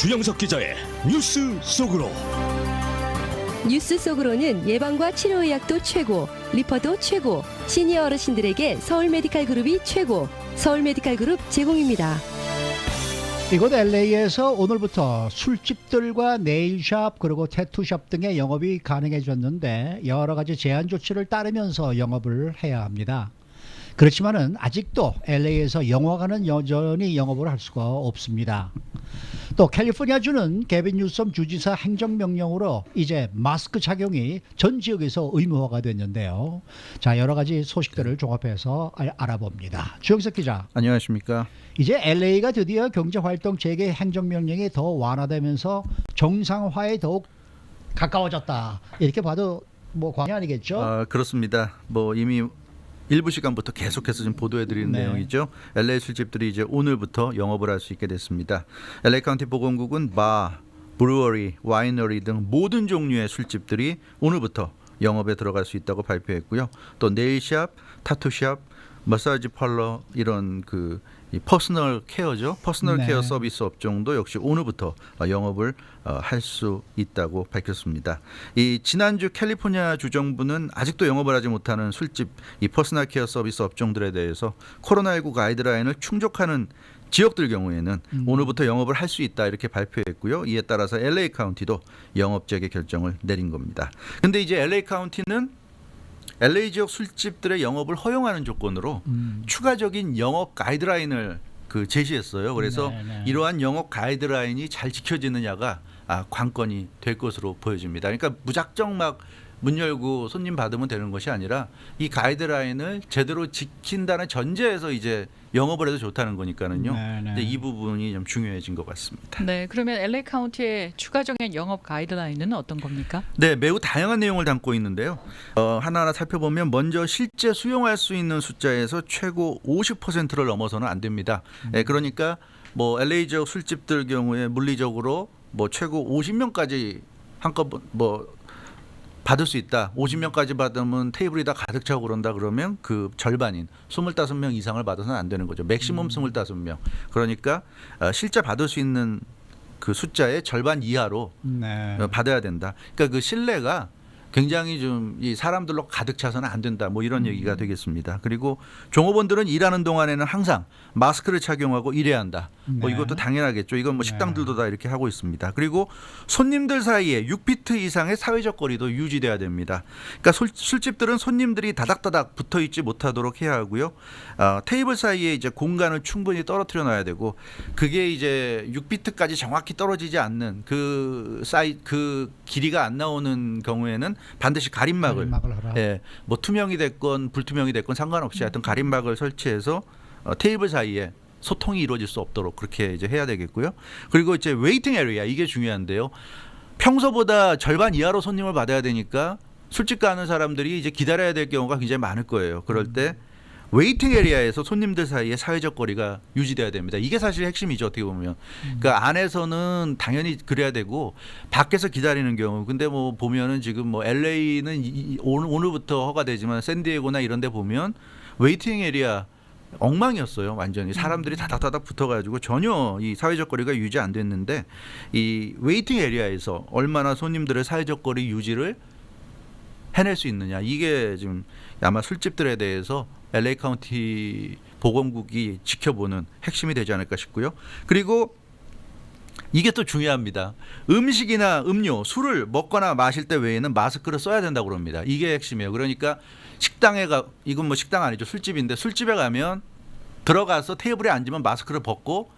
주영석 기자의 뉴스 속으로. 뉴스 속으로는 예방과 치료의학도 최고, 리퍼도 최고, 시니어 어르신들에게 서울 메디칼 그룹이 최고, 서울 메디칼 그룹 제공입니다. 이곳 LA에서 오늘부터 술집들과 네일샵 그리고 태투샵 등의 영업이 가능해졌는데 여러 가지 제한 조치를 따르면서 영업을 해야 합니다. 그렇지만은 아직도 LA에서 영화관은 여전히 영업을 할 수가 없습니다. 또 캘리포니아주는 게빈 뉴섬 주지사 행정명령으로 이제 마스크 착용이 전 지역에서 의무화가 됐는데요. 자, 여러 가지 소식들을 종합해서 알아봅니다. 주영석 기자. 안녕하십니까. 이제 LA가 드디어 경제활동 재개 행정명령이 더 완화되면서 정상화에 더욱 가까워졌다. 이렇게 봐도 뭐 과언이 아니겠죠? 그렇습니다. 뭐 이미 일부 시간부터 계속해서 좀 보도해드리는 네. 내용이죠. LA 술집들이 이제 오늘부터 영업을 할 수 있게 됐습니다. LA 카운티 보건국은 바, 브루어리, 와이너리 등 모든 종류의 술집들이 오늘부터 영업에 들어갈 수 있다고 발표했고요. 또 네일샵, 타투샵, 마사지 팔러 이런 이 퍼스널 케어죠. 퍼스널 네. 케어 서비스 업종도 역시 오늘부터 영업을 할 수 있다고 밝혔습니다. 이 지난주 캘리포니아 주정부는 아직도 영업을 하지 못하는 술집 이 퍼스널 케어 서비스 업종들에 대해서 코로나19 가이드라인을 충족하는 지역들 경우에는 오늘부터 영업을 할 수 있다 이렇게 발표했고요. 이에 따라서 LA 카운티도 영업 재개 결정을 내린 겁니다. 근데 이제 LA 카운티는 LA 지역 술집들의 영업을 허용하는 조건으로 추가적인 영업 가이드라인을 제시했어요. 그래서 네네. 이러한 영업 가이드라인이 잘 지켜지느냐가 관건이 될 것으로 보여집니다. 그러니까 무작정 막 문 열고 손님 받으면 되는 것이 아니라 이 가이드라인을 제대로 지킨다는 전제에서 이제 영업을 해도 좋다는 거니까는요. 네네. 이제 이 부분이 좀 중요해진 것 같습니다. 네, 그러면 LA 카운티의 추가적인 영업 가이드라인은 어떤 겁니까? 네, 매우 다양한 내용을 담고 있는데요. 하나하나 살펴보면 먼저 실제 수용할 수 있는 숫자에서 최고 50%를 넘어서는 안 됩니다. 네, 그러니까 뭐 LA 지역 술집들 경우에 물리적으로 뭐 최고 50명까지 한꺼번에 받을 수 있다. 50명까지 받으면 테이블이 다 가득 차고 그런다 그러면 그 절반인 25명 이상을 받아서는 안 되는 거죠. 맥시멈 25명. 그러니까 실제 받을 수 있는 그 숫자의 절반 이하로 네. 받아야 된다. 그러니까 그 신뢰가 굉장히 좀 이 사람들로 가득 차서는 안 된다. 뭐 이런 얘기가 되겠습니다. 그리고 종업원들은 일하는 동안에는 항상 마스크를 착용하고 일해야 한다. 뭐 네. 이것도 당연하겠죠. 이건 뭐 네. 식당들도 다 이렇게 하고 있습니다. 그리고 손님들 사이에 6피트 이상의 사회적 거리도 유지돼야 됩니다. 그러니까 술집들은 손님들이 다닥다닥 붙어 있지 못하도록 해야 하고요. 테이블 사이에 이제 공간을 충분히 떨어뜨려 놔야 되고 그게 이제 6피트까지 정확히 떨어지지 않는 그 길이가 안 나오는 경우에는 반드시 가림막을 하라. 예, 뭐 투명이 됐건 불투명이 됐건 상관없이 하여튼 가림막을 설치해서 테이블 사이에 소통이 이루어질 수 없도록 그렇게 이제 해야 되겠고요. 그리고 이제 웨이팅 에리아 이게 중요한데요. 평소보다 절반 이하로 손님을 받아야 되니까 술집 가는 사람들이 이제 기다려야 될 경우가 굉장히 많을 거예요. 그럴 때 웨이팅 에리아에서 손님들 사이에 사회적 거리가 유지돼야 됩니다. 이게 사실 핵심이죠. 어떻게 보면. 그러니까 안에서는 당연히 그래야 되고 밖에서 기다리는 경우. 근데 뭐 보면은 지금 뭐 LA는 오늘부터 허가되지만 샌디에고나 이런 데 보면 웨이팅 에리아 엉망이었어요. 완전히 사람들이 다닥다닥 붙어가지고 전혀 이 사회적 거리가 유지 안 됐는데 이 웨이팅 에리아에서 얼마나 손님들의 사회적 거리 유지를 해낼 수 있느냐. 이게 지금 아마 술집들에 대해서 LA 카운티 보건국이 지켜보는 핵심이 되지 않을까 싶고요. 그리고 이게 또 중요합니다. 음식이나 음료, 술을 먹거나 마실 때 외에는 마스크를 써야 된다고 그럽니다. 이게 핵심이에요. 그러니까 이건 뭐 식당 아니죠. 술집인데 술집에 가면 들어가서 테이블에 앉으면 마스크를 벗고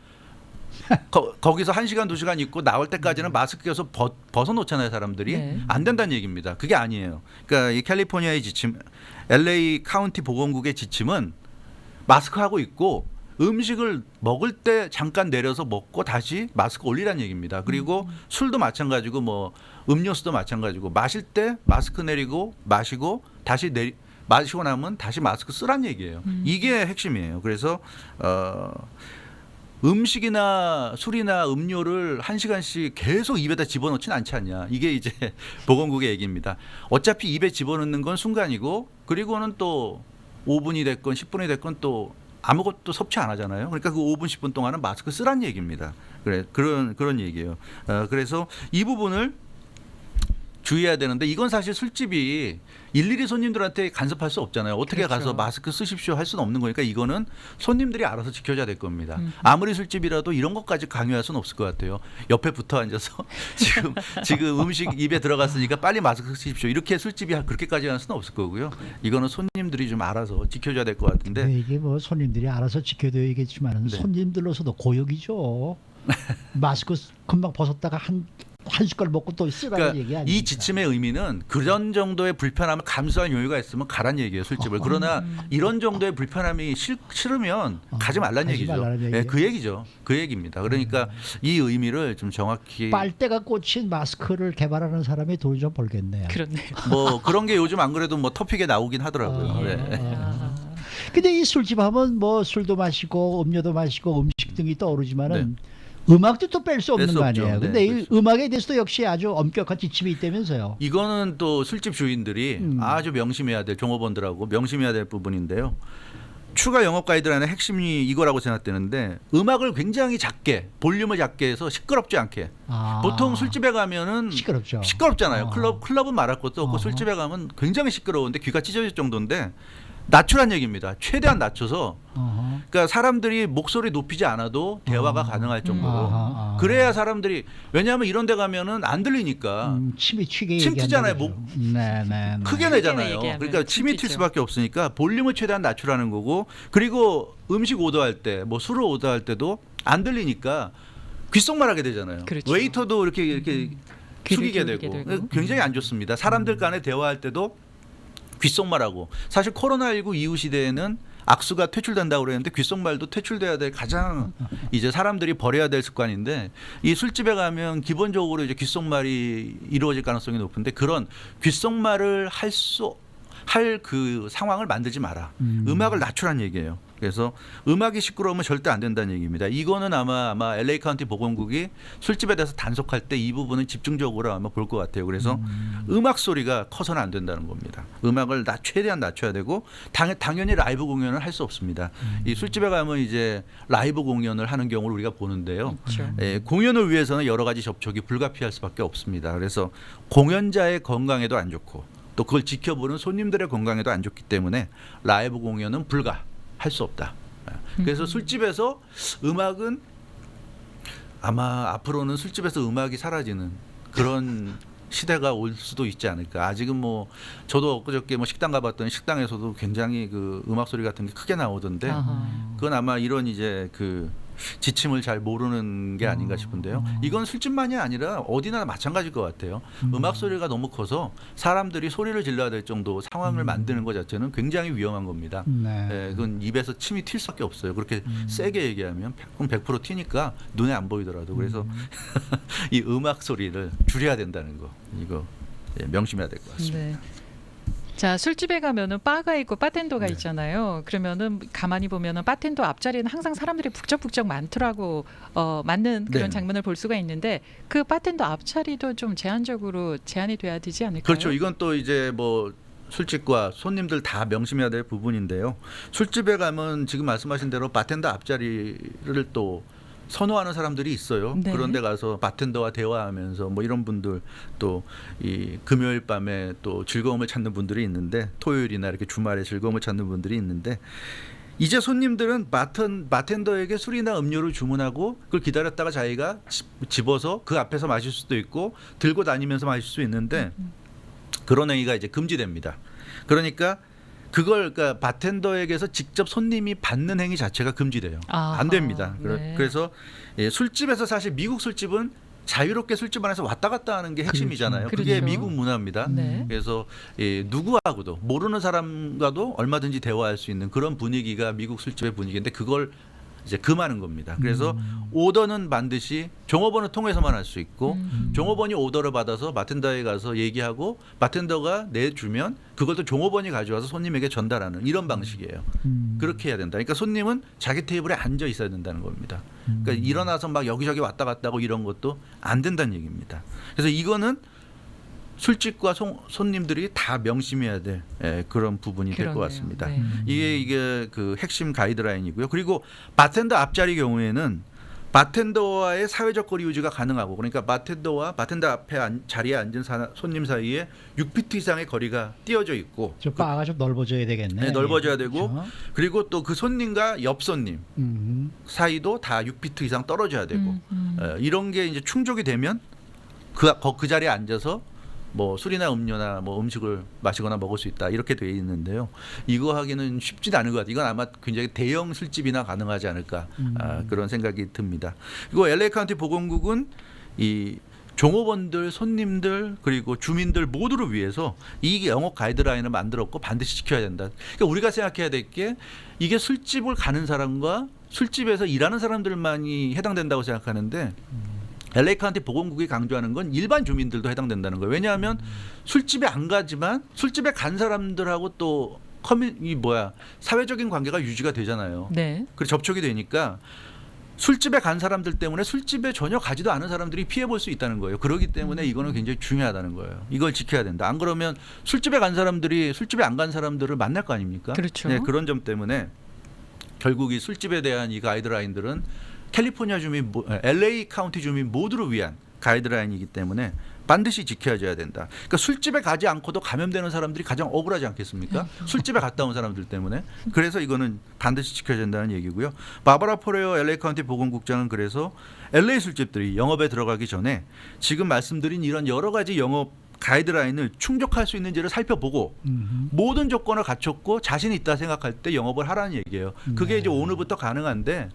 거기서 1시간 2시간 있고 나올 때까지는 마스크 껴서 벗어놓잖아요. 사람들이. 네. 안 된다는 얘기입니다. 그게 아니에요. 그러니까 이 캘리포니아의 지침, LA 카운티 보건국의 지침은 마스크하고 있고 음식을 먹을 때 잠깐 내려서 먹고 다시 마스크 올리라는 얘기입니다. 그리고 술도 마찬가지고 뭐 음료수도 마찬가지고 마실 때 마스크 내리고 마시고 다시 마시고 나면 다시 마스크 쓰란 얘기예요. 이게 핵심이에요. 그래서 음식이나 술이나 음료를 1시간씩 계속 입에다 집어넣지는 않지 않냐. 이게 이제 보건국의 얘기입니다. 어차피 입에 집어넣는 건 순간이고 그리고는 또 5분이 됐건 10분이 됐건 또 아무것도 섭취 안 하잖아요. 그러니까 그 5분 10분 동안은 마스크 쓰란 얘기입니다. 그런 얘기예요. 그래서 이 부분을 주의해야 되는데 이건 사실 술집이 일일이 손님들한테 간섭할 수 없잖아요. 어떻게 그렇죠. 가서 마스크 쓰십시오 할 수는 없는 거니까 이거는 손님들이 알아서 지켜줘야 될 겁니다. 아무리 술집이라도 이런 것까지 강요할 수는 없을 것 같아요. 옆에 붙어 앉아서 지금 음식 입에 들어갔으니까 빨리 마스크 쓰십시오. 이렇게 술집이 그렇게까지 할 수는 없을 거고요. 이거는 손님들이 좀 알아서 지켜줘야 될 것 같은데. 네, 이게 뭐 손님들이 알아서 지켜줘야겠지만 네. 손님들로서도 고역이죠. 마스크 금방 벗었다가 한 숟갈 먹고 또 쓰라는 그러니까 얘기 아니에요. 이 지침의 의미는 그런 정도의 불편함을 감수할 여유가 있으면 가란 얘기예요, 술집을. 그러나 이런 정도의 불편함이 싫으면 가지 말란 가지 얘기죠. 말라는 얘기예요? 네, 그 얘기죠. 그 얘기입니다. 그러니까 이 의미를 좀 정확히 빨대가 꽂힌 마스크를 개발하는 사람이 돈 좀 벌겠네요. 그렇네요. 뭐 그런 게 요즘 안 그래도 뭐 토픽에 나오긴 하더라고요. 네. 근데 이 술집 하면 뭐 술도 마시고 음료도 마시고 음식 등이 떠오르지만은 네. 음악도 또 뺄 수 없는 뺄수 거 없죠. 아니에요. 네, 근데 이 그렇죠. 음악에 대해서도 역시 아주 엄격한 지침이 있다면서요. 이거는 또 술집 주인들이 아주 명심해야 될 종업원들하고 명심해야 될 부분인데요. 추가 영업 가이드라인의 핵심이 이거라고 생각되는데 음악을 굉장히 작게 볼륨을 작게 해서 시끄럽지 않게. 보통 술집에 가면은 시끄럽죠. 시끄럽잖아요. 클럽은 말할 것도 없고 어허. 술집에 가면 굉장히 시끄러운데 귀가 찢어질 정도인데 낮추란 얘기입니다. 최대한 낮춰서 어허. 그러니까 사람들이 목소리 높이지 않아도 대화가 가능할 정도로 아하. 그래야 사람들이 왜냐하면 이런 데 가면은 안 들리니까 침이 튀게 침 튀잖아요. 얘기한다고 그러죠. 네. 크게 크게 내잖아요. 얘기하면 그러니까 침이 튈 튀죠. 수밖에 없으니까 볼륨을 최대한 낮추라는 거고 그리고 음식 오더할 때 뭐 술을 오더할 때도 안 들리니까 귓속말하게 되잖아요. 그렇죠. 웨이터도 이렇게 귀를 숙이게 기울이게 되고 되고. 굉장히 안 좋습니다. 사람들 간에 대화할 때도 귓속말하고 사실 코로나19 이후 시대에는 악수가 퇴출된다고 그랬는데 귓속말도 퇴출돼야 될 가장 이제 사람들이 버려야 될 습관인데 이 술집에 가면 기본적으로 이제 귓속말이 이루어질 가능성이 높은데 그런 귓속말을 할 그 상황을 만들지 마라. 음악을 낮추란 얘기예요. 그래서 음악이 시끄러우면 절대 안 된다는 얘기입니다. 이거는 아마 LA 카운티 보건국이 술집에 대해서 단속할 때 이 부분은 집중적으로 아마 볼 것 같아요. 그래서 음악 소리가 커서는 안 된다는 겁니다. 음악을 최대한 낮춰야 되고 당연히 라이브 공연을 할 수 없습니다. 이 술집에 가면 이제 라이브 공연을 하는 경우를 우리가 보는데요. 그렇죠. 공연을 위해서는 여러 가지 접촉이 불가피할 수밖에 없습니다. 그래서 공연자의 건강에도 안 좋고 또 그걸 지켜보는 손님들의 건강에도 안 좋기 때문에 라이브 공연은 할 수 없다. 그래서 술집에서 음악은 아마 앞으로는 술집에서 음악이 사라지는 그런 시대가 올 수도 있지 않을까. 아직은 뭐 저도 엊그저께 뭐 식당 가봤더니 식당에서도 굉장히 그 음악 소리 같은 게 크게 나오던데 아하. 그건 아마 이런 이제 그 지침을 잘 모르는 게 아닌가 싶은데요. 이건 술집만이 아니라 어디나 마찬가지일 것 같아요. 음악 소리가 너무 커서 사람들이 소리를 질러야 될 정도 상황을 만드는 것 자체는 굉장히 위험한 겁니다. 네. 그건 입에서 침이 튈 수밖에 없어요. 그렇게 세게 얘기하면 100% 튀니까 눈에 안 보이더라도 그래서 이 음악 소리를 줄여야 된다는 거 이거 명심해야 될 것 같습니다. 네. 자, 술집에 가면은 바가 있고 바텐더가 네. 있잖아요. 그러면은 가만히 보면은 바텐더 앞자리는 항상 사람들이 북적북적 많더라고 맞는 그런 네. 장면을 볼 수가 있는데 그 바텐더 앞자리도 좀 제한이 돼야 되지 않을까요? 그렇죠. 이건 또 이제 뭐 술집과 손님들 다 명심해야 될 부분인데요. 술집에 가면 지금 말씀하신 대로 바텐더 앞자리를 또 선호하는 사람들이 있어요. 네. 그런데 가서 바텐더와 대화하면서 뭐 이런 분들 또 이 금요일 밤에 또 즐거움을 찾는 분들이 있는데 토요일이나 이렇게 주말에 즐거움을 찾는 분들이 있는데 이제 손님들은 바텐더에게 술이나 음료를 주문하고 그걸 기다렸다가 자기가 집어서 그 앞에서 마실 수도 있고 들고 다니면서 마실 수 있는데 그런 행위가 이제 금지됩니다. 그러니까 바텐더에게서 직접 손님이 받는 행위 자체가 금지돼요. 아하, 안 됩니다. 네. 그래서 술집에서 사실 미국 술집은 자유롭게 술집 안에서 왔다 갔다 하는 게 핵심이잖아요. 그게 그렇죠. 미국 문화입니다. 네. 그래서 누구하고도 모르는 사람과도 얼마든지 대화할 수 있는 그런 분위기가 미국 술집의 분위기인데 그걸 이제 금하는 겁니다. 그래서 오더는 반드시 종업원을 통해서만 할 수 있고 종업원이 오더를 받아서 바텐더에 가서 얘기하고 바텐더가 내주면 그걸 또 종업원이 가져와서 손님에게 전달하는 이런 방식이에요. 그렇게 해야 된다. 그러니까 손님은 자기 테이블에 앉아 있어야 된다는 겁니다. 그러니까 일어나서 막 여기저기 왔다 갔다 하고 이런 것도 안 된다는 얘기입니다. 그래서 이거는 술집과 손님들이 다 명심해야 될 그런 부분이 될 것 그러네요. 같습니다. 네. 이게 그 핵심 가이드라인이고요. 그리고 바텐더 앞자리 경우에는 바텐더와의 사회적 거리 유지가 가능하고, 그러니까 바텐더와 바텐더 앞에 자리에 앉은 손님 사이에 6피트 이상의 거리가 띄어져 있고, 저 바가 좀 넓어져야 되겠네. 네, 넓어져야 되고, 그렇죠? 그리고 또 그 손님과 옆 손님 사이도 다 6피트 이상 떨어져야 되고, 이런 게 이제 충족이 되면 그 자리에 앉아서 뭐 술이나 음료나 뭐 음식을 마시거나 먹을 수 있다, 이렇게 돼 있는데요. 이거 하기는 쉽지는 않은 것 같아요. 이건 아마 굉장히 대형 술집이나 가능하지 않을까, 그런 생각이 듭니다. 그리고 LA 카운티 보건국은 이 종업원들, 손님들, 그리고 주민들 모두를 위해서 이 영업 가이드라인을 만들었고 반드시 지켜야 된다. 그러니까 우리가 생각해야 될 게, 이게 술집을 가는 사람과 술집에서 일하는 사람들만이 해당된다고 생각하는데, LA 카운티 보건국이 강조하는 건 일반 주민들도 해당된다는 거예요. 왜냐하면 술집에 안 가지만 술집에 간 사람들하고 또 사회적인 관계가 유지가 되잖아요. 네. 그리고 접촉이 되니까 술집에 간 사람들 때문에 술집에 전혀 가지도 않은 사람들이 피해 볼 수 있다는 거예요. 그렇기 때문에 이거는 굉장히 중요하다는 거예요. 이걸 지켜야 된다. 안 그러면 술집에 간 사람들이 술집에 안 간 사람들을 만날 거 아닙니까? 그렇죠. 네, 그런 점 때문에 결국 이 술집에 대한 이 가이드라인들은 캘리포니아 주민, LA 카운티 주민 모두를 위한 가이드라인이기 때문에 반드시 지켜져야 된다. 그러니까 술집에 가지 않고도 감염되는 사람들이 가장 억울하지 않겠습니까? 술집에 갔다 온 사람들 때문에. 그래서 이거는 반드시 지켜야 된다는 얘기고요. 바바라 포레어 LA 카운티 보건국장은 그래서 LA 술집들이 영업에 들어가기 전에 지금 말씀드린 이런 여러 가지 영업 가이드라인을 충족할 수 있는지를 살펴보고 모든 조건을 갖췄고 자신 있다 생각할 때 영업을 하라는 얘기예요. 그게 이제 오늘부터 가능한데,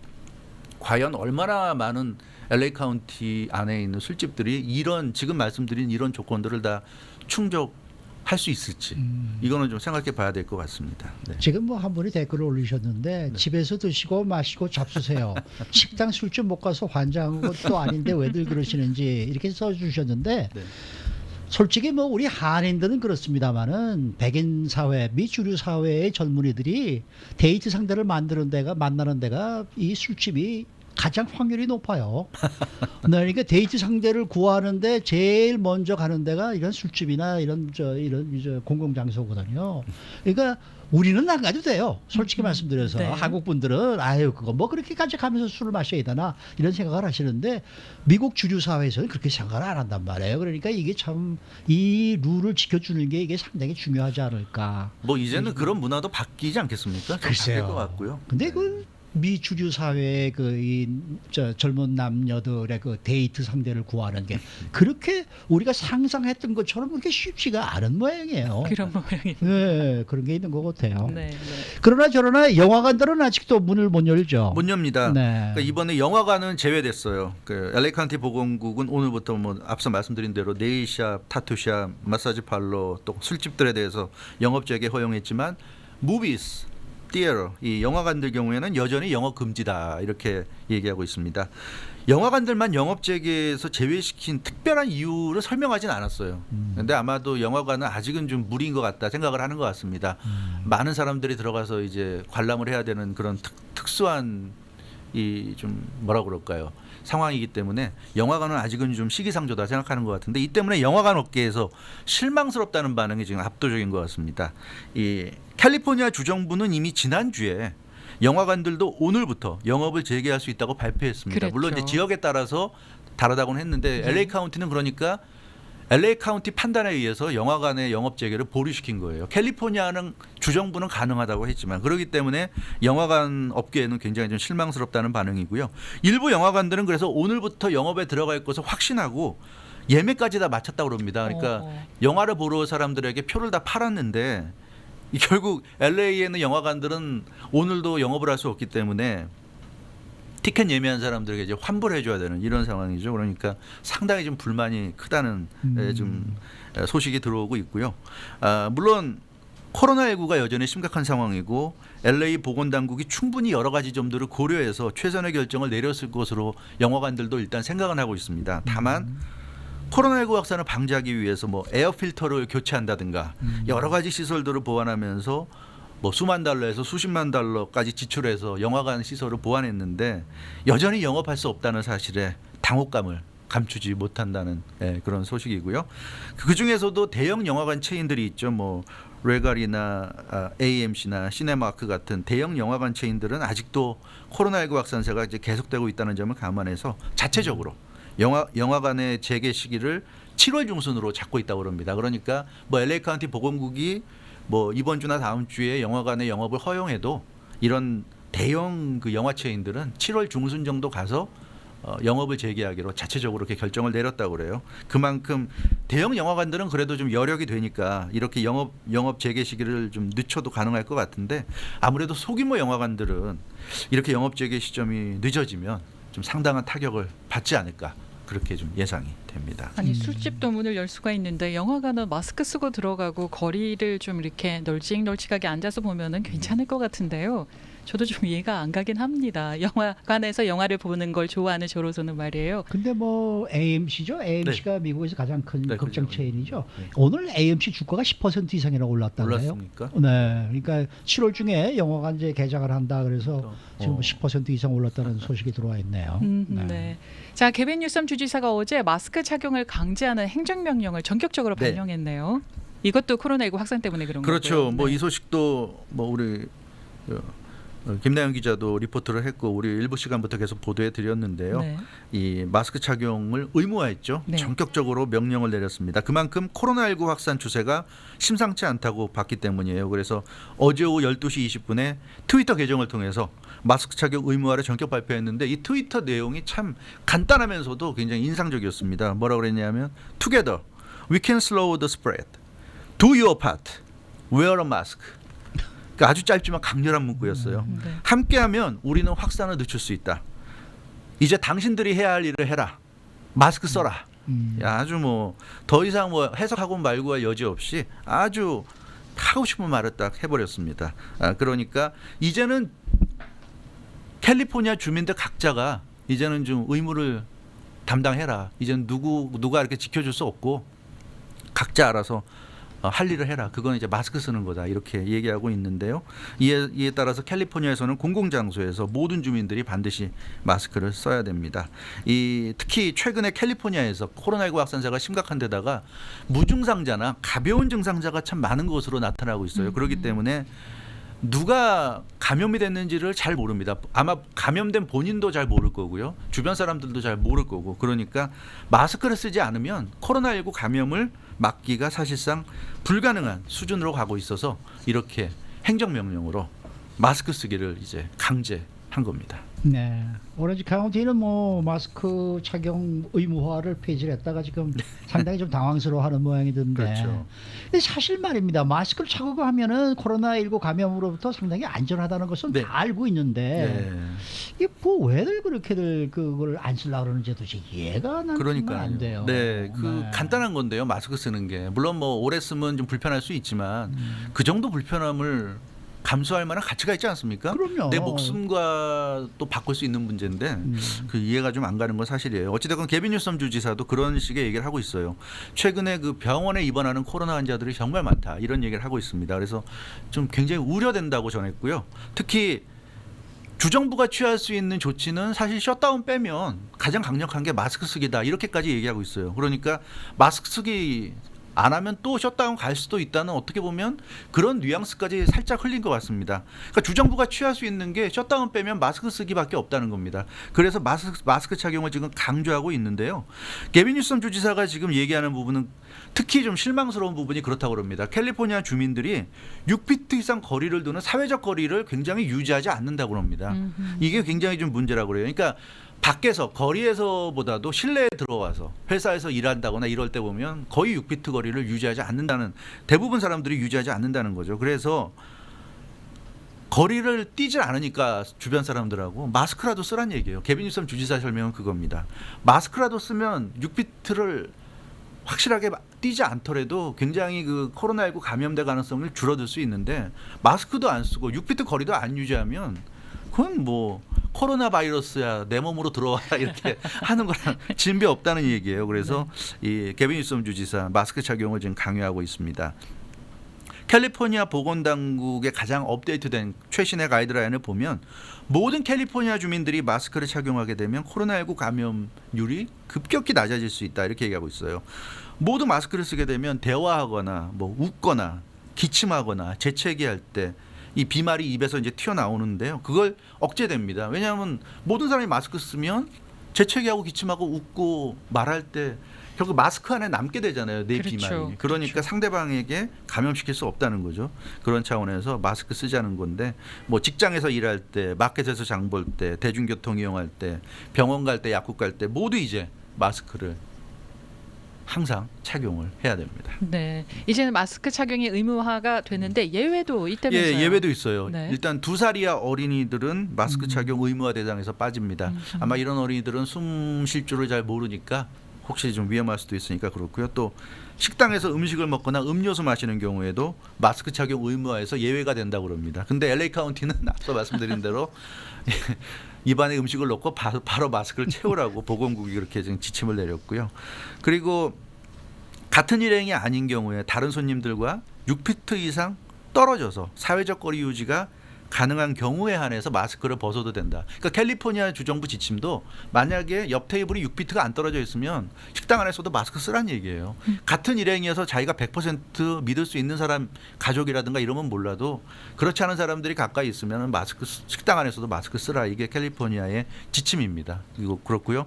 과연 얼마나 많은 LA 카운티 안에 있는 술집들이 이런 지금 말씀드린 이런 조건들을 다 충족할 수 있을지, 이거는 좀 생각해 봐야 될 것 같습니다. 네. 지금 뭐 한 분이 댓글을 올리셨는데, 집에서 드시고 마시고 잡수세요. 식당 술집 못 가서 환장한 것도 아닌데 왜들 그러시는지 이렇게 써주셨는데, 네. 솔직히 뭐 우리 한인들은 그렇습니다만은 백인 사회, 미주류 사회의 젊은이들이 데이트 상대를 만나는 데가 이 술집이 가장 확률이 높아요. 그러니까 데이트 상대를 구하는데 제일 먼저 가는 데가 이런 술집이나 이런 공공장소거든요. 그러니까 우리는 안 가도 돼요. 솔직히 말씀드려서. 네. 한국 분들은 아유 그거 뭐 그렇게까지 가면서 술을 마셔야 되나 이런 생각을 하시는데, 미국 주류 사회에서는 그렇게 생각을 안 한단 말이에요. 그러니까 이게 참 이 룰을 지켜주는 게 이게 상당히 중요하지 않을까. 뭐 이제는 그런 문화도 바뀌지 않겠습니까? 좀 글쎄요. 바뀔 것 같고요. 근데 그 미주류 사회의 젊은 남녀들의 그 데이트 상대를 구하는 게 그렇게 우리가 상상했던 것처럼 그렇게 쉽지가 않은 모양이에요. 그런 모양이. 네, 그런 게 있는 것 같아요. 네. 네. 그러나 저러나 영화관들은 아직도 문을 못 열죠. 못 엽니다. 네. 그러니까 이번에 영화관은 제외됐어요. 그 LA 카운티 보건국은 오늘부터 뭐 앞서 말씀드린 대로 네일샵, 타투샵, 마사지 팔러, 또 술집들에 대해서 영업 재개 허용했지만, 무비스, 티에러, 이 영화관들 경우에는 여전히 영업 금지다, 이렇게 얘기하고 있습니다. 영화관들만 영업 재개에서 제외시킨 특별한 이유를 설명하진 않았어요. 그런데 아마도 영화관은 아직은 좀 무리인 것 같다 생각을 하는 것 같습니다. 많은 사람들이 들어가서 이제 관람을 해야 되는 그런 특수한 이 좀 뭐라 그럴까요? 상황이기 때문에 영화관은 아직은 좀 시기상조다 생각하는 것 같은데, 이 때문에 영화관 업계에서 실망스럽다는 반응이 지금 압도적인 것 같습니다. 이 캘리포니아 주정부는 이미 지난주에 영화관들도 오늘부터 영업을 재개할 수 있다고 발표했습니다. 그랬죠. 물론 이제 지역에 따라서 다르다고는 했는데, LA 카운티는 그러니까 LA 카운티 판단에 의해서 영화관의 영업 재개를 보류시킨 거예요. 캘리포니아는 주정부는 가능하다고 했지만, 그렇기 때문에 영화관 업계에는 굉장히 좀 실망스럽다는 반응이고요. 일부 영화관들은 그래서 오늘부터 영업에 들어갈 것을 확신하고 예매까지 다 마쳤다고 그럽니다. 그러니까 영화를 보러 올 사람들에게 표를 다 팔았는데, 결국 LA에는 영화관들은 오늘도 영업을 할 수 없기 때문에 티켓 예매한 사람들에게 이제 환불해 줘야 되는 이런 상황이죠. 그러니까 상당히 좀 불만이 크다는 좀 소식이 들어오고 있고요. 물론 코로나19가 여전히 심각한 상황이고, LA 보건당국이 충분히 여러 가지 점들을 고려해서 최선의 결정을 내렸을 것으로 영화관들도 일단 생각은 하고 있습니다. 다만 코로나19 확산을 방지하기 위해서 뭐 에어 필터를 교체한다든가 여러 가지 시설들을 보완하면서 뭐 수만 달러에서 수십만 달러까지 지출해서 영화관 시설을 보완했는데, 여전히 영업할 수 없다는 사실에 당혹감을 감추지 못한다는 그런 소식이고요. 그 중에서도 대형 영화관 체인들이 있죠. 뭐 레갈이나 AMC나 시네마크 같은 대형 영화관 체인들은 아직도 코로나19 확산세가 이제 계속되고 있다는 점을 감안해서 자체적으로 영화관의 재개 시기를 7월 중순으로 잡고 있다고 합니다. 그러니까 뭐 LA 카운티 보건국이 뭐 이번 주나 다음 주에 영화관의 영업을 허용해도 이런 대형 그 영화 체인들은 7월 중순 정도 가서 영업을 재개하기로 자체적으로 이렇게 결정을 내렸다고 그래요. 그만큼 대형 영화관들은 그래도 좀 여력이 되니까 이렇게 영업 재개 시기를 좀 늦춰도 가능할 것 같은데 아무래도 소규모 영화관들은 이렇게 영업 재개 시점이 늦어지면 좀 상당한 타격을 받지 않을까 그렇게 좀 예상이 됩니다. 아니 술집도 문을 열 수가 있는데 영화관은 마스크 쓰고 들어가고 거리를 좀 이렇게 널찍널찍하게 앉아서 보면은 괜찮을 것 같은데요. 저도 좀 이해가 안 가긴 합니다. 영화관에서 영화를 보는 걸 좋아하는 저로서는 말이에요. 근데 뭐 AMC죠. AMC가 미국에서 가장 큰 네, 극장 그렇죠. 체인이죠. 네. 오늘 AMC 주가가 10% 이상이나 올랐다고요. 올랐습니까? 네, 그러니까 7월 중에 영화관 이제 개장을 한다 그래서 지금 10% 이상 올랐다는 소식이 들어와 있네요. 네. 자, 케빈 뉴섬 주지사가 어제 마스크 착용을 강제하는 행정명령을 전격적으로 네. 발령했네요. 이것도 코로나19 확산 때문에 그런 거고요. 그렇죠. 뭐 네. 이 소식도 뭐 우리 김나영 기자도 리포트를 했고 우리 일부 시간부터 계속 보도해 드렸는데요. 네. 이 마스크 착용을 의무화했죠. 네. 전격적으로 명령을 내렸습니다. 그만큼 코로나19 확산 추세가 심상치 않다고 봤기 때문이에요. 그래서 어제 오후 12시 20분에 트위터 계정을 통해서 마스크 착용 의무화를 전격 발표했는데 이 트위터 내용이 참 간단하면서도 굉장히 인상적이었습니다. 뭐라고 그랬냐면 Together we can slow the spread. Do your part. Wear a mask. 그러니까 아주 짧지만 강렬한 문구였어요. 네. 함께하면 우리는 확산을 늦출 수 있다. 이제 당신들이 해야 할 일을 해라. 마스크 써라. 야, 아주 뭐 더 이상 뭐 해석하고 말고 할 여지 없이 아주 하고 싶은 말을 딱 해버렸습니다. 그러니까 이제는 캘리포니아 주민들 각자가 이제는 좀 의무를 담당해라. 이제는 누가 이렇게 지켜줄 수 없고 각자 알아서 할 일을 해라. 그건 이제 마스크 쓰는 거다. 이렇게 얘기하고 있는데요. 이에 따라서 캘리포니아에서는 공공장소에서 모든 주민들이 반드시 마스크를 써야 됩니다. 특히 최근에 캘리포니아에서 코로나19 확산세가 심각한 데다가 무증상자나 가벼운 증상자가 참 많은 것으로 나타나고 있어요. 그렇기 때문에 누가 감염이 됐는지를 잘 모릅니다. 아마 감염된 본인도 잘 모를 거고요. 주변 사람들도 잘 모를 거고. 그러니까 마스크를 쓰지 않으면 코로나19 감염을 막기가 사실상 불가능한 수준으로 가고 있어서 이렇게 행정명령으로 마스크 쓰기를 이제 강제한 겁니다. 네. 오렌지 카운티는 뭐 마스크 착용 의무화를 폐지를 했다가 지금 상당히 좀 당황스러워하는 모양이던데. 그렇죠. 근데 사실 말입니다. 마스크를 착용하고 하면은 코로나19 감염으로부터 상당히 안전하다는 것은 네. 다 알고 있는데 이게 뭐 왜들 그렇게들 그걸 안 쓰려고 그러는지 도대체 이해가 나는 그러니까요. 안 돼요. 네, 간단한 건데요. 마스크 쓰는 게 물론 뭐 오래 쓰면 좀 불편할 수 있지만 그 정도 불편함을 감수할 만한 가치가 있지 않습니까? 그럼요. 내 목숨과 또 바꿀 수 있는 문제인데 그 이해가 좀 안 가는 건 사실이에요. 어찌됐건 개빈 뉴섬 주지사도 그런 식의 얘기를 하고 있어요. 최근에 그 병원에 입원하는 코로나 환자들이 정말 많다 이런 얘기를 하고 있습니다. 그래서 좀 굉장히 우려된다고 전했고요. 특히 주정부가 취할 수 있는 조치는 사실 셧다운 빼면 가장 강력한 게 마스크 쓰기다 이렇게까지 얘기하고 있어요. 그러니까 마스크 쓰기 안 하면 또 셧다운 갈 수도 있다는 어떻게 보면 그런 뉘앙스까지 살짝 흘린 것 같습니다. 그러니까 주정부가 취할 수 있는 게 셧다운 빼면 마스크 쓰기밖에 없다는 겁니다. 그래서 마스크 착용을 지금 강조하고 있는데요. 개빈 뉴섬 주지사가 지금 얘기하는 부분은 특히 좀 실망스러운 부분이 그렇다고 합니다. 캘리포니아 주민들이 6피트 이상 거리를 두는 사회적 거리를 굉장히 유지하지 않는다고 합니다. 이게 굉장히 좀 문제라고 그래요. 그러니까 밖에서 거리에서보다도 실내에 들어와서 회사에서 일한다거나 이럴 때 보면 거의 6피트 거리를 유지하지 않는다는 대부분 사람들이 유지하지 않는다는 거죠. 그래서 거리를 뛰질 않으니까 주변 사람들하고 마스크라도 쓰란 얘기예요. 개빈 뉴섬 주지사 설명은 그겁니다. 마스크라도 쓰면 6피트를 확실하게 뛰지 않더라도 굉장히 그 코로나19 감염될 가능성을 줄어들 수 있는데 마스크도 안 쓰고 6피트 거리도 안 유지하면 그건 뭐 코로나 바이러스야 내 몸으로 들어와라 이렇게 하는 거랑 진배 없다는 얘기예요. 그래서 이 개빈 뉴섬 주지사 마스크 착용을 지금 강요하고 있습니다. 캘리포니아 보건당국의 가장 업데이트된 최신의 가이드라인을 보면 모든 캘리포니아 주민들이 마스크를 착용하게 되면 코로나19 감염률이 급격히 낮아질 수 있다 이렇게 얘기하고 있어요. 모두 마스크를 쓰게 되면 대화하거나 뭐 웃거나 기침하거나 재채기할 때 이 비말이 입에서 이제 튀어나오는데요. 그걸 억제됩니다. 왜냐하면 모든 사람이 마스크 쓰면 재채기하고 기침하고 웃고 말할 때 결국 마스크 안에 남게 되잖아요. 내 그렇죠. 비말이. 그러니까 상대방에게 감염시킬 수 없다는 거죠. 그런 차원에서 마스크 쓰자는 건데 뭐 직장에서 일할 때, 마켓에서 장 볼 때, 대중교통 이용할 때, 병원 갈 때, 약국 갈 때 모두 이제 마스크를 항상 착용을 해야 됩니다. 네, 이제는 마스크 착용이 의무화가 되는데 예외도 있다면서요? 예, 예외도 있어요. 네. 일단 2살 이하 어린이들은 마스크 착용 의무화 대상에서 빠집니다. 아마 이런 어린이들은 숨 쉴 줄을 잘 모르니까 혹시 좀 위험할 수도 있으니까 그렇고요. 또 식당에서 음식을 먹거나 음료수 마시는 경우에도 마스크 착용 의무화에서 예외가 된다고 그럽니다. 근데 LA 카운티는 앞서 말씀드린 대로 입안에 음식을 넣고 바로 마스크를 채우라고 보건국이 그렇게 지금 지침을 내렸고요. 그리고 같은 일행이 아닌 경우에 다른 손님들과 6피트 이상 떨어져서 사회적 거리 유지가 가능한 경우에 한해서 마스크를 벗어도 된다. 그러니까 캘리포니아 주정부 지침도 만약에 옆 테이블이 6피트가 안 떨어져 있으면 식당 안에서도 마스크 쓰란 얘기예요. 같은 일행이어서 자기가 100% 믿을 수 있는 사람 가족이라든가 이러면 몰라도 그렇지 않은 사람들이 가까이 있으면 마스크 식당 안에서도 마스크 쓰라. 이게 캘리포니아의 지침입니다. 그리고 그렇고요.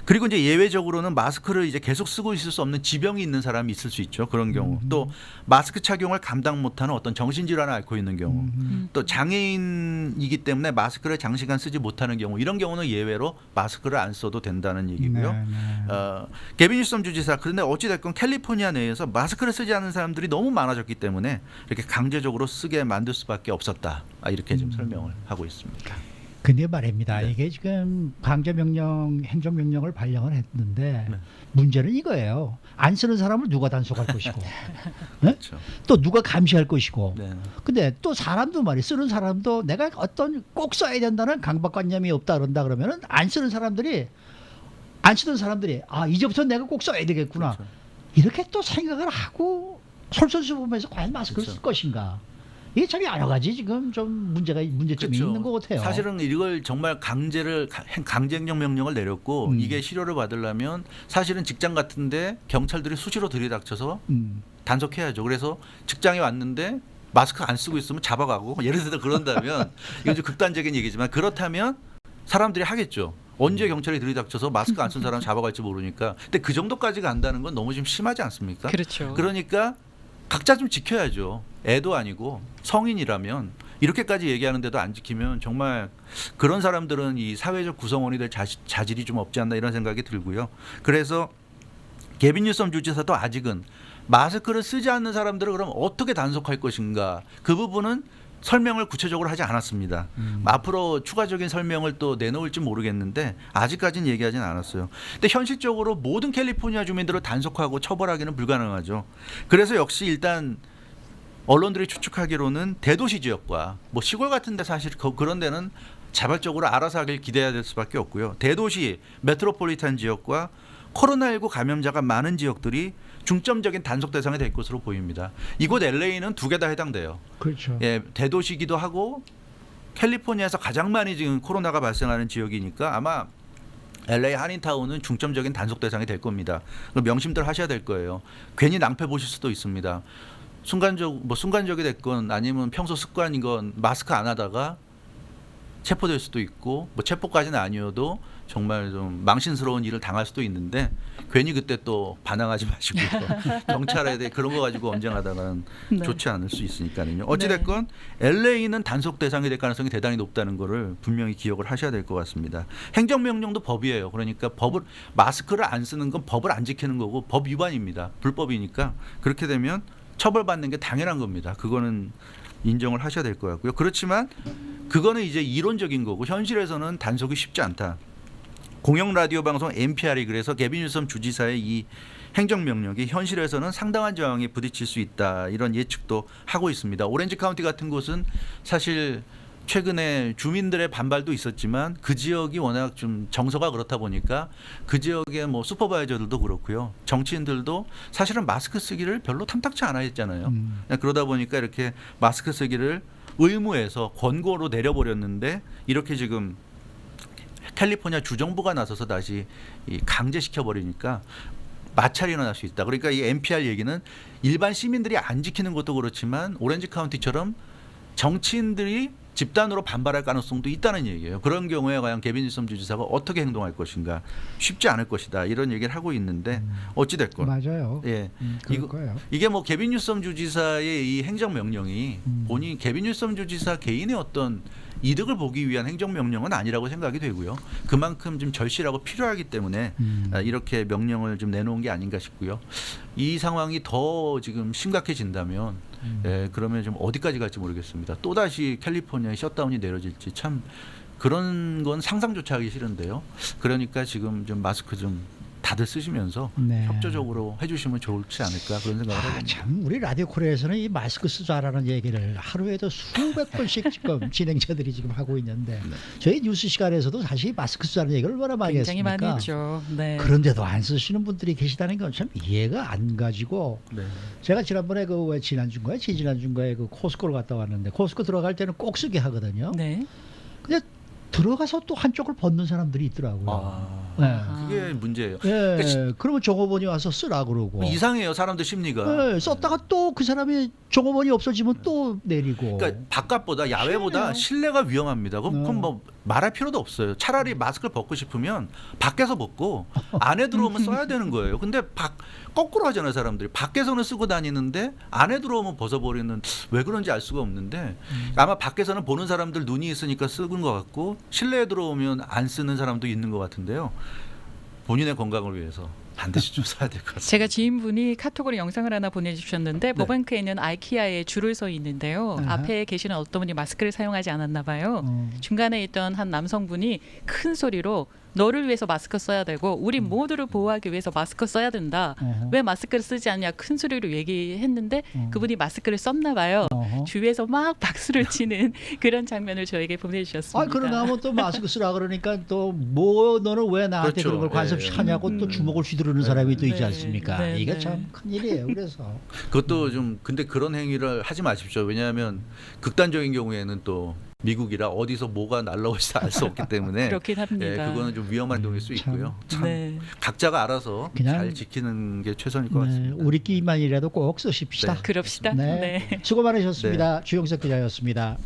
그리고 이제 예외적으로는 마스크를 이제 계속 쓰고 있을 수 없는 지병이 있는 사람이 있을 수 있죠. 그런 경우. 또 마스크 착용을 감당 못하는 어떤 정신질환을 앓고 있는 경우. 또 장애인이기 때문에 마스크를 장시간 쓰지 못하는 경우. 이런 경우는 예외로 마스크를 안 써도 된다는 얘기고요. 네, 네. 게빈 뉴섬 주지사 그런데 어찌됐건 캘리포니아 내에서 마스크를 쓰지 않는 사람들이 너무 많아졌기 때문에 이렇게 강제적으로 쓰게 만들 수밖에 없었다. 이렇게 좀 설명을 하고 있습니다. 근데 말입니다. 네. 이게 지금 강제명령, 행정명령을 발령을 했는데 네. 문제는 이거예요. 안 쓰는 사람을 누가 단속할 것이고 네? 그렇죠. 또 누가 감시할 것이고 네. 근데 또 사람도 말이 쓰는 사람도 내가 어떤 꼭 써야 된다는 강박관념이 없다 그런다 그러면은 안 쓰는 사람들이 안 쓰는 사람들이 아 이제부터 내가 꼭 써야 되겠구나 그렇죠. 이렇게 또 생각을 하고 솔선수범해서 과연 마스크를 그렇죠. 쓸 것인가 이게 참 여러 가지 지금 좀 문제점이 그렇죠. 있는 것 같아요. 사실은 이걸 정말 강제행정 명령을 내렸고 이게 실효를 받으려면 사실은 직장 같은데 경찰들이 수시로 들이닥쳐서 단속해야죠. 그래서 직장에 왔는데 마스크 안 쓰고 있으면 잡아가고 예를 들어 그런다면 이건 좀 극단적인 얘기지만 그렇다면 사람들이 하겠죠. 언제 경찰이 들이닥쳐서 마스크 안 쓴 사람 잡아갈지 모르니까. 근데 그 정도까지 간다는 건 너무 좀 심하지 않습니까? 그렇죠. 그러니까 각자 좀 지켜야죠. 애도 아니고 성인이라면 이렇게까지 얘기하는데도 안 지키면 정말 그런 사람들은 이 사회적 구성원이 될 자질이 좀 없지 않나 이런 생각이 들고요. 그래서 게빈 뉴섬 주지사도 아직은 마스크를 쓰지 않는 사람들을 그럼 어떻게 단속할 것인가 그 부분은 설명을 구체적으로 하지 않았습니다. 앞으로 추가적인 설명을 또 내놓을지 모르겠는데 아직까지는 얘기하지는 않았어요. 근데 현실적으로 모든 캘리포니아 주민들을 단속하고 처벌하기는 불가능하죠. 그래서 역시 일단 언론들이 추측하기로는 대도시 지역과 뭐 시골 같은데 사실 그런 데는 자발적으로 알아서 하길 기대해야 될 수밖에 없고요. 대도시 메트로폴리탄 지역과 코로나19 감염자가 많은 지역들이 중점적인 단속 대상이 될 것으로 보입니다. 이곳 LA는 두 개 다 해당돼요. 그렇죠. 예, 대도시기도 하고 캘리포니아에서 가장 많이 지금 코로나가 발생하는 지역이니까 아마 LA 한인타운은 중점적인 단속 대상이 될 겁니다. 명심들 하셔야 될 거예요. 괜히 낭패 보실 수도 있습니다. 순간적이 됐건 아니면 평소 습관이건 마스크 안 하다가 체포될 수도 있고 뭐 체포까지는 아니어도 정말 좀 망신스러운 일을 당할 수도 있는데 괜히 그때 또 반항하지 마시고요. 경찰에 대해 그런 거 가지고 언쟁하다가는 네. 좋지 않을 수 있으니까요. 어찌됐건 LA는 단속 대상이 될 가능성이 대단히 높다는 거를 분명히 기억을 하셔야 될 것 같습니다. 행정명령도 법이에요. 그러니까 마스크를 안 쓰는 건 법을 안 지키는 거고 법 위반입니다. 불법이니까 그렇게 되면 처벌받는 게 당연한 겁니다. 그거는 인정을 하셔야 될 것 같고요. 그렇지만 그거는 이제 이론적인 거고 현실에서는 단속이 쉽지 않다. 공영 라디오 방송 NPR이 그래서 게빈 뉴섬 주지사의 이 행정명령이 현실에서는 상당한 저항에 부딪힐 수 있다. 이런 예측도 하고 있습니다. 오렌지 카운티 같은 곳은 사실 최근에 주민들의 반발도 있었지만 그 지역이 워낙 좀 정서가 그렇다 보니까 그 지역의 뭐 슈퍼바이저들도 그렇고요. 정치인들도 사실은 마스크 쓰기를 별로 탐탁치 않아 했잖아요. 그러다 보니까 이렇게 마스크 쓰기를 의무에서 권고로 내려버렸는데 이렇게 지금 캘리포니아 주정부가 나서서 다시 이 강제시켜 버리니까 마찰이 일어날 수 있다. 그러니까 이 NPR 얘기는 일반 시민들이 안 지키는 것도 그렇지만 오렌지 카운티처럼 정치인들이 집단으로 반발할 가능성도 있다는 얘기예요. 그런 경우에 과연 개빈 뉴섬 주지사가 어떻게 행동할 것인가 쉽지 않을 것이다. 이런 얘기를 하고 있는데 어찌 됐건 맞아요. 예. 그럴 거예요. 이게 뭐 개빈 뉴섬 주지사의 이 행정 명령이 본인 개빈 뉴섬 주지사 개인의 어떤 이득을 보기 위한 행정 명령은 아니라고 생각이 되고요. 그만큼 좀 절실하고 필요하기 때문에 이렇게 명령을 좀 내놓은 게 아닌가 싶고요. 이 상황이 더 지금 심각해진다면 예, 그러면 좀 어디까지 갈지 모르겠습니다. 또 다시 캘리포니아에 셧다운이 내려질지 참 그런 건 상상조차 하기 싫은데요. 그러니까 지금 좀 마스크 좀 다들 쓰시면서 네. 협조적으로 해주시면 좋지 않을까 그런 생각을 해봅니다. 참 우리 라디오 코리아에서는 이 마스크 쓰자라는 얘기를 하루에도 수백 번씩 지금 진행자들이 지금 하고 있는데 저희 뉴스 시간에서도 사실 마스크 쓰자는 얘기를 얼마나 많이 굉장히 했습니까? 많이 했죠. 네. 그런데도 안 쓰시는 분들이 계시다는 건 참 이해가 안 가지고 네. 제가 지난번에 그 왜 지난주인가에 그 코스코를 갔다 왔는데 코스코 들어갈 때는 꼭 쓰게 하거든요. 네. 근데 들어가서 또 한쪽을 벗는 사람들이 있더라고요. 네. 그게 문제예요. 예, 그러면 종업원이 와서 쓰라 그러고. 이상해요, 사람들 심리가. 예, 썼다가 또 그 사람이 종업원이 없어지면 또 내리고. 그러니까 바깥보다 야외보다 실내가 위험합니다. 그럼 뭐 말할 필요도 없어요. 차라리 마스크를 벗고 싶으면 밖에서 벗고 안에 들어오면 써야 되는 거예요. 근데 거꾸로 하잖아요, 사람들이. 밖에서는 쓰고 다니는데 안에 들어오면 벗어버리는 왜 그런지 알 수가 없는데 아마 밖에서는 보는 사람들 눈이 있으니까 쓰는 것 같고 실내에 들어오면 안 쓰는 사람도 있는 것 같은데요. 본인의 건강을 위해서 반드시 좀 써야 될 것 같습니다. 제가 지인분이 카톡으로 영상을 하나 보내주셨는데 버방크에 있는 아이키아에 줄을 서 있는데요. 아하. 앞에 계시는 어떤 분이 마스크를 사용하지 않았나 봐요. 중간에 있던 한 남성분이 큰 소리로 너를 위해서 마스크 써야 되고 우리 모두를 보호하기 위해서 마스크 써야 된다. 왜 마스크를 쓰지 않냐 큰 소리로 얘기했는데 그분이 마스크를 썼나 봐요. 주위에서 막 박수를 치는 그런 장면을 저에게 보내주셨습니다. 아, 그러나 하면 또 마스크 쓰라 그러니까 또 뭐 너는 왜 나한테 그렇죠. 그런 걸 관섭 예. 하냐고 또 주먹을 휘두르는 사람이 또 있지 네. 않습니까? 네, 이게 네. 참 큰일이에요. 그래서 그것도 좀 근데 그런 행위를 하지 마십시오. 왜냐하면 극단적인 경우에는 또 미국이라 어디서 뭐가 날라올지 알 수 없기 때문에 그렇긴 합니다. 예, 그거는 좀 위험한 동일 수 있고요. 참 네. 각자가 알아서 그냥 잘 지키는 게 최선일 것 네, 같습니다. 우리끼리만이라도 꼭 쓰십시다. 네. 그럽시다. 네. 네. 수고 많으셨습니다. 주영석 기자였습니다.